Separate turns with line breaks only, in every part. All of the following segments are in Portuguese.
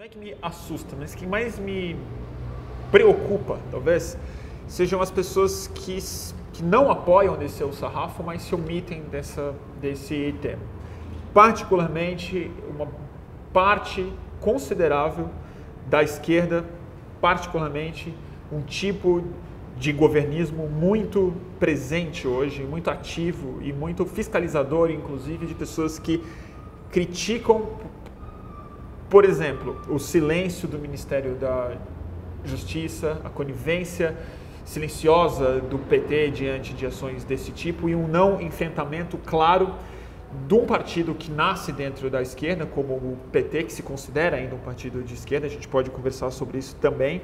Não é que me assusta, mas que mais me preocupa, talvez, sejam as pessoas que não apoiam desse sarrafo, mas se omitem desse tema. Particularmente, uma parte considerável da esquerda, particularmente um tipo de governismo muito presente hoje, muito ativo e muito fiscalizador, inclusive, de pessoas que criticam, por exemplo, o silêncio do Ministério da Justiça, a conivência silenciosa do PT diante de ações desse tipo e um não enfrentamento claro de um partido que nasce dentro da esquerda, como o PT, que se considera ainda um partido de esquerda, a gente pode conversar sobre isso também,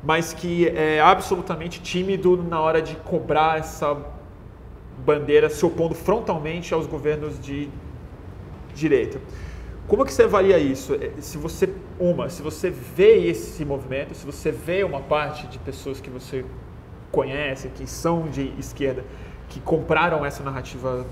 mas que é absolutamente tímido na hora de cobrar essa bandeira, se opondo frontalmente aos governos de direita. Como que você avalia isso? Se você vê esse movimento, se você vê uma parte de pessoas que você conhece, que são de esquerda, que compraram essa narrativa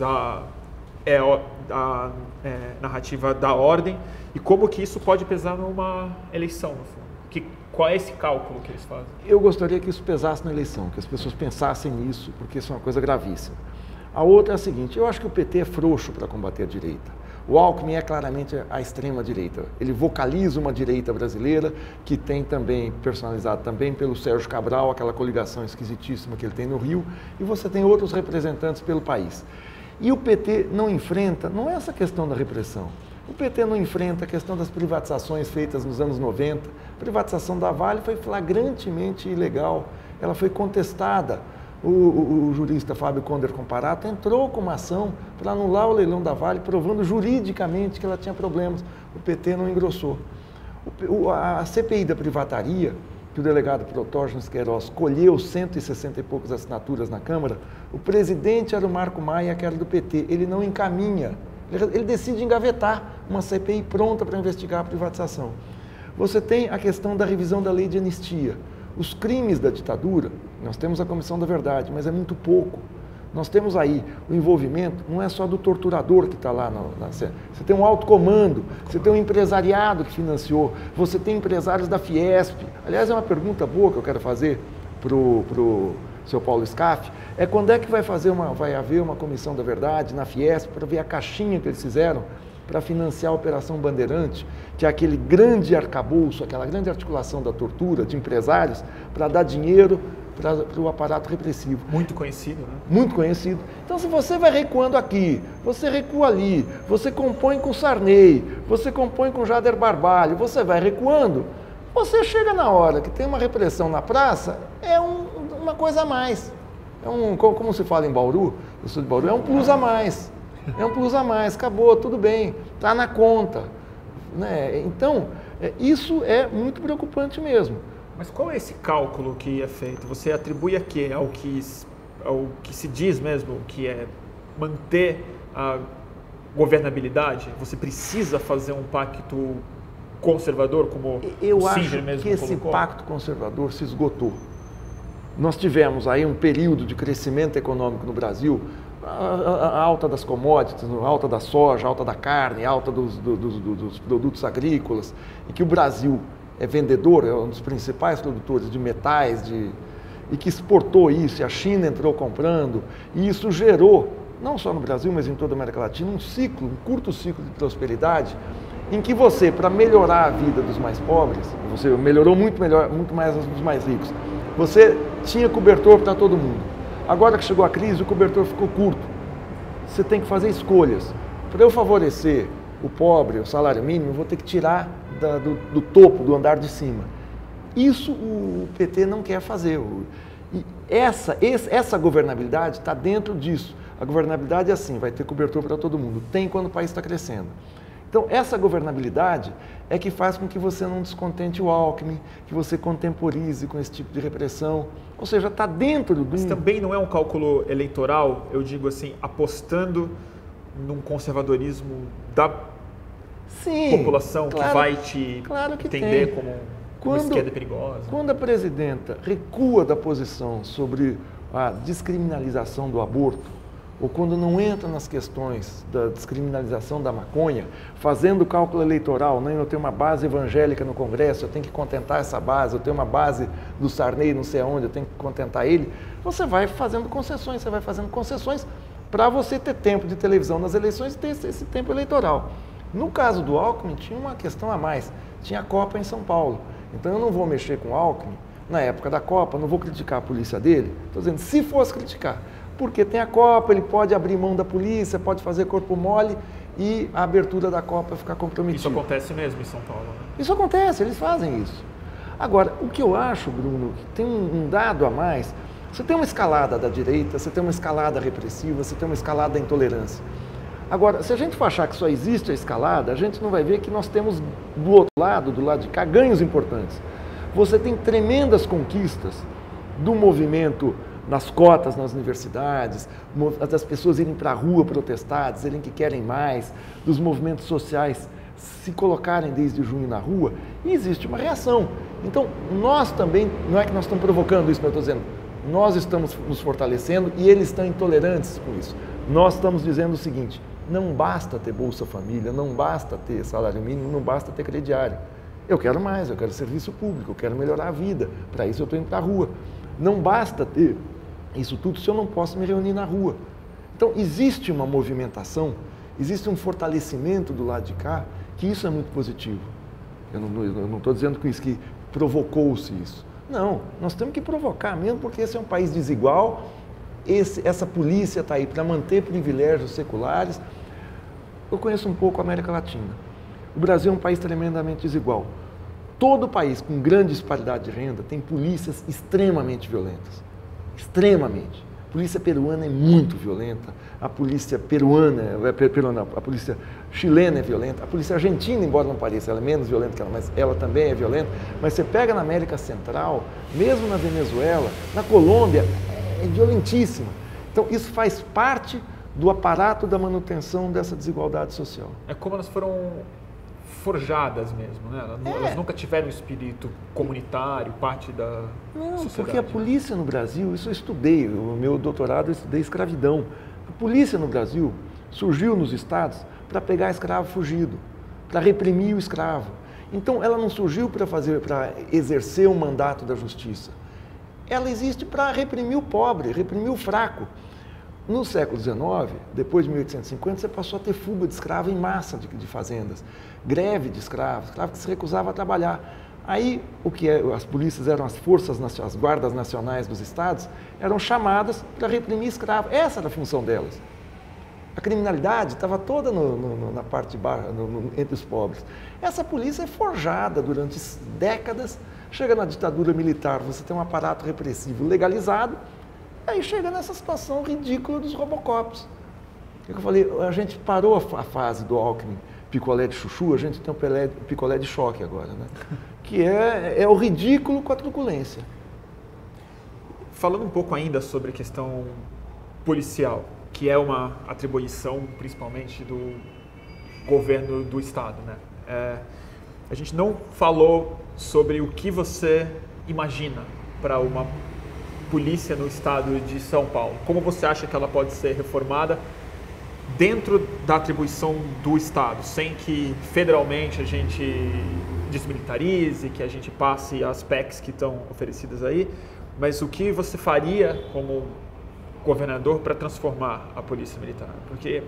narrativa da ordem, e como que isso pode pesar numa eleição, no fundo? Qual é esse cálculo que eles fazem?
Eu gostaria que isso pesasse na eleição, que as pessoas pensassem nisso, porque isso é uma coisa gravíssima. A outra é a seguinte: eu acho que o PT é frouxo para combater a direita. O Alckmin é claramente a extrema-direita. Ele vocaliza uma direita brasileira que tem também, personalizado também pelo Sérgio Cabral, aquela coligação esquisitíssima que ele tem no Rio, e você tem outros representantes pelo país. E o PT não enfrenta, não é essa questão da repressão. O PT não enfrenta a questão das privatizações feitas nos anos 90. A privatização da Vale foi flagrantemente ilegal, ela foi contestada. O jurista Fábio Conder Comparato entrou com uma ação para anular o leilão da Vale, provando juridicamente que ela tinha problemas. O PT não engrossou. A CPI da privataria, que o delegado Protógenes Queiroz colheu 160 e poucas assinaturas na Câmara, o presidente era o Marco Maia, que era do PT. Ele não encaminha, ele decide engavetar uma CPI pronta para investigar a privatização. Você tem a questão da revisão da lei de anistia. Os crimes da ditadura, nós temos a Comissão da Verdade, mas é muito pouco. Nós temos aí o envolvimento, não é só do torturador que está lá, você tem um alto comando, você tem um empresariado que financiou, você tem empresários da Fiesp. Aliás, é uma pergunta boa que eu quero fazer para o seu Paulo Scaff, é quando é que vai haver uma Comissão da Verdade na Fiesp para ver a caixinha que eles fizeram para financiar a Operação Bandeirante, que é aquele grande arcabouço, aquela grande articulação da tortura de empresários para dar dinheiro para o aparato repressivo.
Muito conhecido, né?
Muito conhecido. Então, se você vai recuando aqui, você recua ali, você compõe com Sarney, você compõe com Jader Barbalho, você vai recuando, você chega na hora que tem uma repressão na praça, é uma coisa a mais. Como se fala em Bauru, eu sou de Bauru, é um plus a mais. É um plus a mais, acabou, tudo bem, está na conta. Né? Então, isso é muito preocupante mesmo.
Mas qual é esse cálculo que é feito? Você atribui a quê? Ao que se diz mesmo, que é manter a governabilidade? Você precisa fazer um pacto conservador, como
eu
o Singer
acho
mesmo
que esse
colocou?
pacto conservador se esgotou. Nós tivemos aí um período de crescimento econômico no Brasil, a alta das commodities, a alta da soja, a alta da carne, a alta dos produtos agrícolas, e que o Brasil é vendedor, é um dos principais produtores de metais, e que exportou isso, e a China entrou comprando, e isso gerou, não só no Brasil, mas em toda a América Latina, um curto ciclo de prosperidade, em que você, para melhorar a vida dos mais pobres, você melhorou muito mais dos mais ricos, você tinha cobertor para todo mundo. Agora que chegou a crise, o cobertor ficou curto. Você tem que fazer escolhas. Para eu favorecer o pobre, o salário mínimo, eu vou ter que tirar do topo, do andar de cima. Isso o PT não quer fazer. E essa governabilidade está dentro disso. A governabilidade é assim, vai ter cobertor para todo mundo. Tem quando o país está crescendo. Então, essa governabilidade é que faz com que você não descontente o Alckmin, que você contemporize com esse tipo de repressão. Ou seja, está dentro do...
Mas também não é um cálculo eleitoral, eu digo assim, apostando num conservadorismo da população que vai te entender como uma esquerda perigosa?
Quando a presidenta recua da posição sobre a descriminalização do aborto, ou quando não entra nas questões da descriminalização da maconha, fazendo cálculo eleitoral, né? Eu tenho uma base evangélica no Congresso, eu tenho que contentar essa base, eu tenho uma base do Sarney, não sei aonde, eu tenho que contentar ele, você vai fazendo concessões, para você ter tempo de televisão nas eleições e ter esse tempo eleitoral. No caso do Alckmin, tinha uma questão a mais, tinha a Copa em São Paulo, então eu não vou mexer com o Alckmin na época da Copa, não vou criticar a polícia dele, estou dizendo, se fosse criticar, porque tem a Copa, ele pode abrir mão da polícia, pode fazer corpo mole e a abertura da Copa ficar comprometida.
Isso acontece mesmo em São Paulo, né?
Isso acontece, eles fazem isso. Agora, o que eu acho, Bruno, que tem um dado a mais, você tem uma escalada da direita, você tem uma escalada repressiva, você tem uma escalada da intolerância. Agora, se a gente for achar que só existe a escalada, a gente não vai ver que nós temos do outro lado, do lado de cá, ganhos importantes. Você tem tremendas conquistas do movimento nas cotas nas universidades, das pessoas irem para a rua protestar, dizerem que querem mais, dos movimentos sociais se colocarem desde junho na rua, e existe uma reação. Então, nós também, não é que nós estamos provocando isso, mas eu estou dizendo, nós estamos nos fortalecendo e eles estão intolerantes com isso. Nós estamos dizendo o seguinte, não basta ter Bolsa Família, não basta ter salário mínimo, não basta ter crediário. Eu quero mais, eu quero serviço público, eu quero melhorar a vida, para isso eu estou indo para a rua. Não basta ter isso tudo se eu não posso me reunir na rua. Então, existe uma movimentação, existe um fortalecimento do lado de cá, que isso é muito positivo. Eu não estou dizendo com isso que provocou-se isso. Não, nós temos que provocar mesmo, porque esse é um país desigual, essa polícia está aí para manter privilégios seculares. Eu conheço um pouco a América Latina. O Brasil é um país tremendamente desigual. Todo país com grande disparidade de renda tem polícias extremamente violentas. Extremamente. A polícia peruana é muito violenta, a polícia a polícia chilena é violenta, a polícia argentina, embora não pareça, ela é menos violenta que ela, mas ela também é violenta. Mas você pega na América Central, mesmo na Venezuela, na Colômbia, é violentíssima. Então isso faz parte do aparato da manutenção dessa desigualdade social.
É como elas foram forjadas mesmo, né? Elas nunca tiveram um espírito comunitário, parte da sociedade.
Porque a polícia no Brasil, isso eu estudei, o meu doutorado eu estudei escravidão. A polícia no Brasil surgiu nos estados para pegar escravo fugido, para reprimir o escravo. Então ela não surgiu para exercer um mandato da justiça. Ela existe para reprimir o pobre, reprimir o fraco. No século XIX, depois de 1850, você passou a ter fuga de escravo em massa de fazendas, greve de escravos, escravo que se recusava a trabalhar. Aí, as polícias eram as forças, as guardas nacionais dos estados, eram chamadas para reprimir escravos. Essa era a função delas. A criminalidade estava toda na parte de baixo, entre os pobres. Essa polícia é forjada durante décadas, chega na ditadura militar, você tem um aparato repressivo legalizado, aí chega nessa situação ridícula dos Robocops. Eu falei, a gente parou a fase do Alckmin, picolé de chuchu, a gente tem um picolé de choque agora, né? Que é o ridículo com a truculência.
Falando um pouco ainda sobre a questão policial, que é uma atribuição principalmente do governo do estado, né? A gente não falou sobre o que você imagina para uma polícia no estado de São Paulo. Como você acha que ela pode ser reformada dentro da atribuição do estado, sem que federalmente a gente desmilitarize, que a gente passe as PECs que estão oferecidas aí, mas o que você faria como governador para transformar a polícia militar? Porque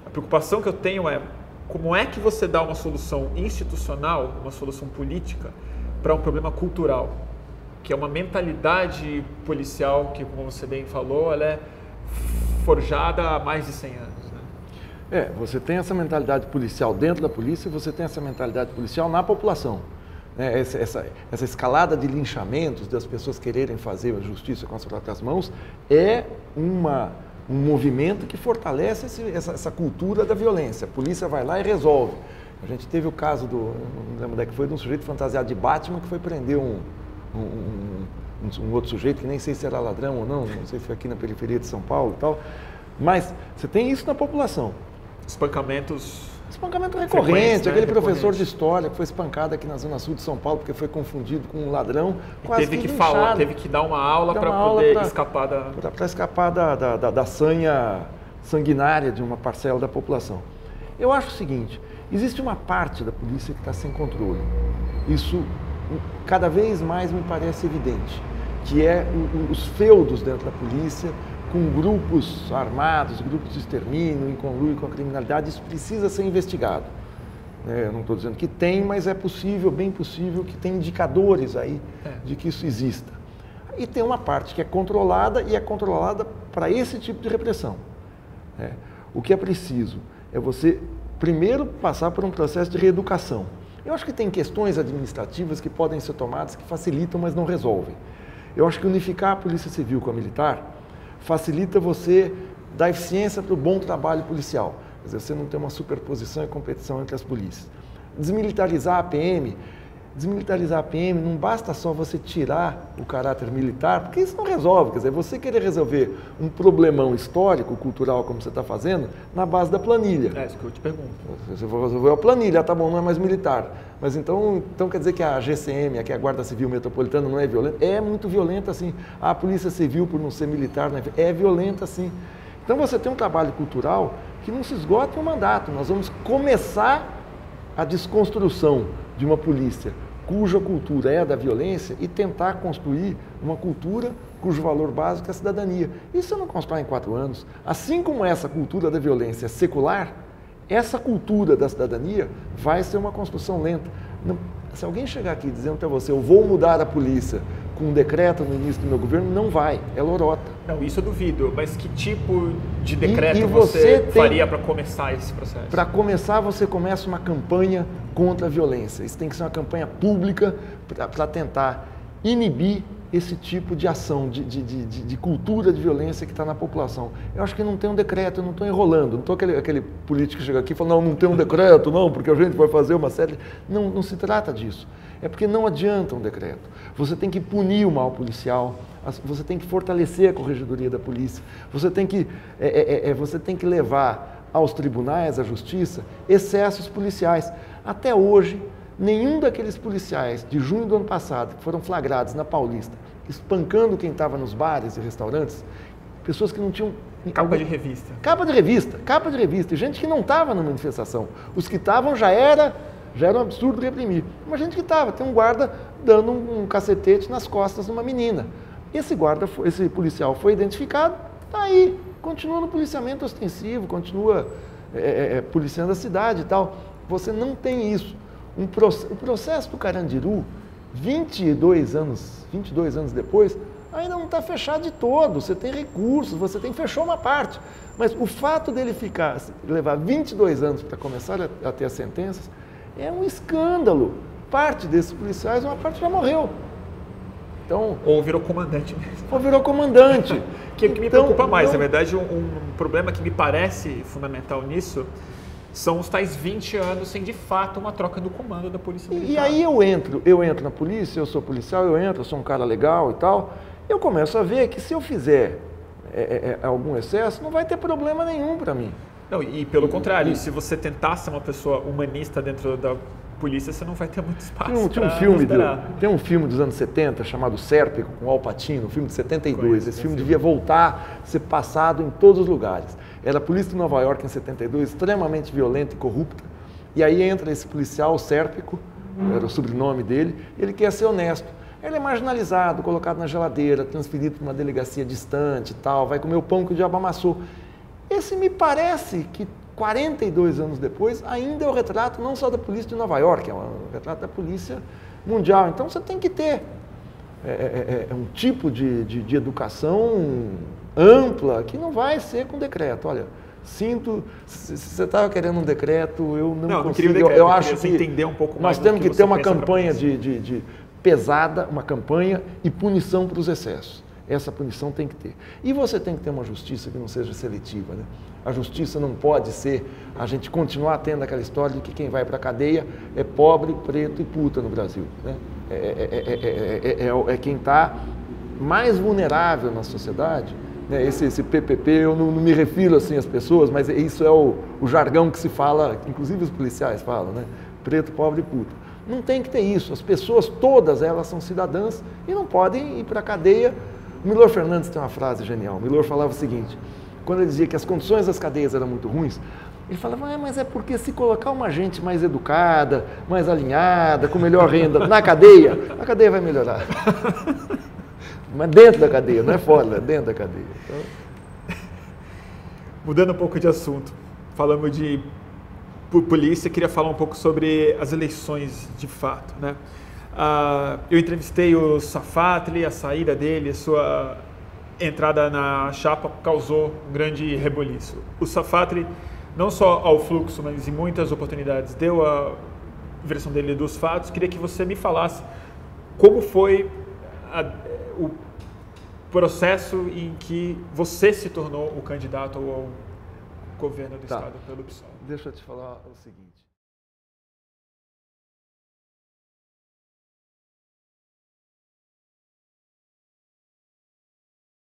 a preocupação que eu tenho é como é que você dá uma solução institucional, uma solução política para um problema cultural, que é uma mentalidade policial que, como você bem falou, ela é forjada há mais de 100 anos. Né?
Você tem essa mentalidade policial dentro da polícia e você tem essa mentalidade policial na população. Essa escalada de linchamentos, das pessoas quererem fazer a justiça com as próprias mãos, é um movimento que fortalece essa cultura da violência. A polícia vai lá e resolve. A gente teve o caso não lembro onde é que foi, de um sujeito fantasiado de Batman que foi prender um outro sujeito que nem sei se era ladrão ou não sei se foi aqui na periferia de São Paulo e tal, mas você tem isso na população.
Espancamentos
Espancamento recorrente,
Frequente, né?
aquele professor
Recorrente.
de história que foi espancado aqui na Zona Sul de São Paulo porque foi confundido com um ladrão, quase
Teve que
linchado.
falar, teve que dar uma aula para poder escapar da...
Para escapar da sanha sanguinária de uma parcela da população. Eu acho o seguinte, existe uma parte da polícia que está sem controle. Isso cada vez mais me parece evidente, que é os feudos dentro da polícia, com grupos armados, grupos de extermínio, em conluio com a criminalidade. Isso precisa ser investigado. Eu não estou dizendo que tem, mas é possível, bem possível, que tem indicadores aí de que isso exista. E tem uma parte que é controlada e é controlada para esse tipo de repressão. O que é preciso é você, primeiro, passar por um processo de reeducação. Eu acho que tem questões administrativas que podem ser tomadas, que facilitam, mas não resolvem. Eu acho que unificar a Polícia Civil com a Militar facilita você dar eficiência para o bom trabalho policial. Quer dizer, você não tem uma superposição e competição entre as polícias. Desmilitarizar a PM não basta só você tirar o caráter militar, porque isso não resolve. Quer dizer, você querer resolver um problemão histórico, cultural, como você está fazendo, na base da planilha.
É isso que eu te pergunto.
Você vai resolver a planilha, tá bom, não é mais militar. Mas então quer dizer que a GCM, que é a Guarda Civil Metropolitana, não é violenta? É muito violenta, sim. A Polícia Civil, por não ser militar, é violenta, sim. Então você tem um trabalho cultural que não se esgota em um mandato. Nós vamos começar a desconstrução de uma polícia cuja cultura é a da violência e tentar construir uma cultura cujo valor básico é a cidadania. Isso você não constrói em 4 anos. Assim como essa cultura da violência é secular, essa cultura da cidadania vai ser uma construção lenta. Se alguém chegar aqui dizendo para você, eu vou mudar a polícia com um decreto no início do meu governo, não vai, é lorota.
Não, isso eu duvido, mas que tipo de decreto você faria para começar esse processo?
Para começar, você começa uma campanha contra a violência. Isso tem que ser uma campanha pública para tentar inibir esse tipo de ação, de cultura de violência que está na população. Eu acho que não tem um decreto, eu não estou enrolando, não estou aquele político que chega aqui e fala, não tem um decreto, não, porque a gente vai fazer uma série... Não se trata disso. É porque não adianta um decreto. Você tem que punir o mal policial, você tem que fortalecer a corregedoria da polícia, você tem que levar aos tribunais, à justiça, excessos policiais. Até hoje, nenhum daqueles policiais de junho do ano passado, que foram flagrados na Paulista, espancando quem estava nos bares e restaurantes, pessoas que não tinham...
Capa de revista.
Capa de revista. E gente que não estava na manifestação. Os que estavam já era um absurdo reprimir. Mas gente que estava, tem um guarda dando um cacetete nas costas de uma menina. Esse policial foi identificado, está aí, continua no policiamento ostensivo, continua policiando a cidade e tal. Você não tem isso. O processo do Carandiru, 22 anos depois, ainda não está fechado de todo. Você tem recursos, fechou uma parte. Mas o fato dele levar 22 anos para começar a ter as sentenças, é um escândalo. Parte desses policiais, uma parte já morreu. Então,
ou virou comandante mesmo.
Ou virou comandante.
que me preocupa mais, na verdade, um problema que me parece fundamental nisso são os tais 20 anos sem, de fato, uma troca do comando da Polícia Militar.
E aí eu entro na polícia, eu sou policial, eu sou um cara legal e tal, eu começo a ver que se eu fizer algum excesso, não vai ter problema nenhum para mim.
Não, e pelo contrário, se você tentar ser uma pessoa humanista dentro da polícia, você não vai ter muito espaço.
Tem um filme dos anos 70 chamado Sérpico, com Al Pacino, um filme de 72. Esse filme devia voltar a ser passado em todos os lugares. Era a polícia de Nova York em 72, extremamente violenta e corrupta. E aí entra esse policial, Sérpico, era o sobrenome dele, ele quer ser honesto. Ele é marginalizado, colocado na geladeira, transferido para uma delegacia distante e tal, vai comer o pão que o diabo amassou. Esse me parece que 42 anos depois ainda é o retrato não só da polícia de Nova York, é o retrato da polícia mundial. Então você tem que ter um tipo de educação ampla que não vai ser com decreto. Olha, se você estava querendo um decreto, eu não consigo. Eu acho que
entender um pouco mais
nós temos que ter uma campanha pesada, uma campanha e punição para os excessos. Essa punição tem que ter. E você tem que ter uma justiça que não seja seletiva, né? A justiça não pode ser a gente continuar tendo aquela história de que quem vai para a cadeia é pobre, preto e puta no Brasil, né? É quem está mais vulnerável na sociedade né? Esse PPP, eu não me refiro assim às pessoas, mas isso é o jargão que se fala, inclusive os policiais falam, né? Preto, pobre e puto. Não tem que ter isso. As pessoas, todas elas são cidadãs e não podem ir para a cadeia. O Milor Fernandes tem uma frase genial. O Milor falava o seguinte, quando ele dizia que as condições das cadeias eram muito ruins, ele falava, mas é porque se colocar uma gente mais educada, mais alinhada, com melhor renda na cadeia, a cadeia vai melhorar. Mas dentro da cadeia, não é fora, é dentro da cadeia. Então...
Mudando um pouco de assunto, falamos de polícia, queria falar um pouco sobre as eleições de fato, né? Eu entrevistei o Safatli, a saída dele, sua entrada na chapa causou um grande reboliço. O Safatli, não só ao fluxo, mas em muitas oportunidades, deu a versão dele dos fatos. Queria que você me falasse como foi o processo em que você se tornou o candidato ao governo do Estado pelo PSOL.
Deixa eu te falar o seguinte.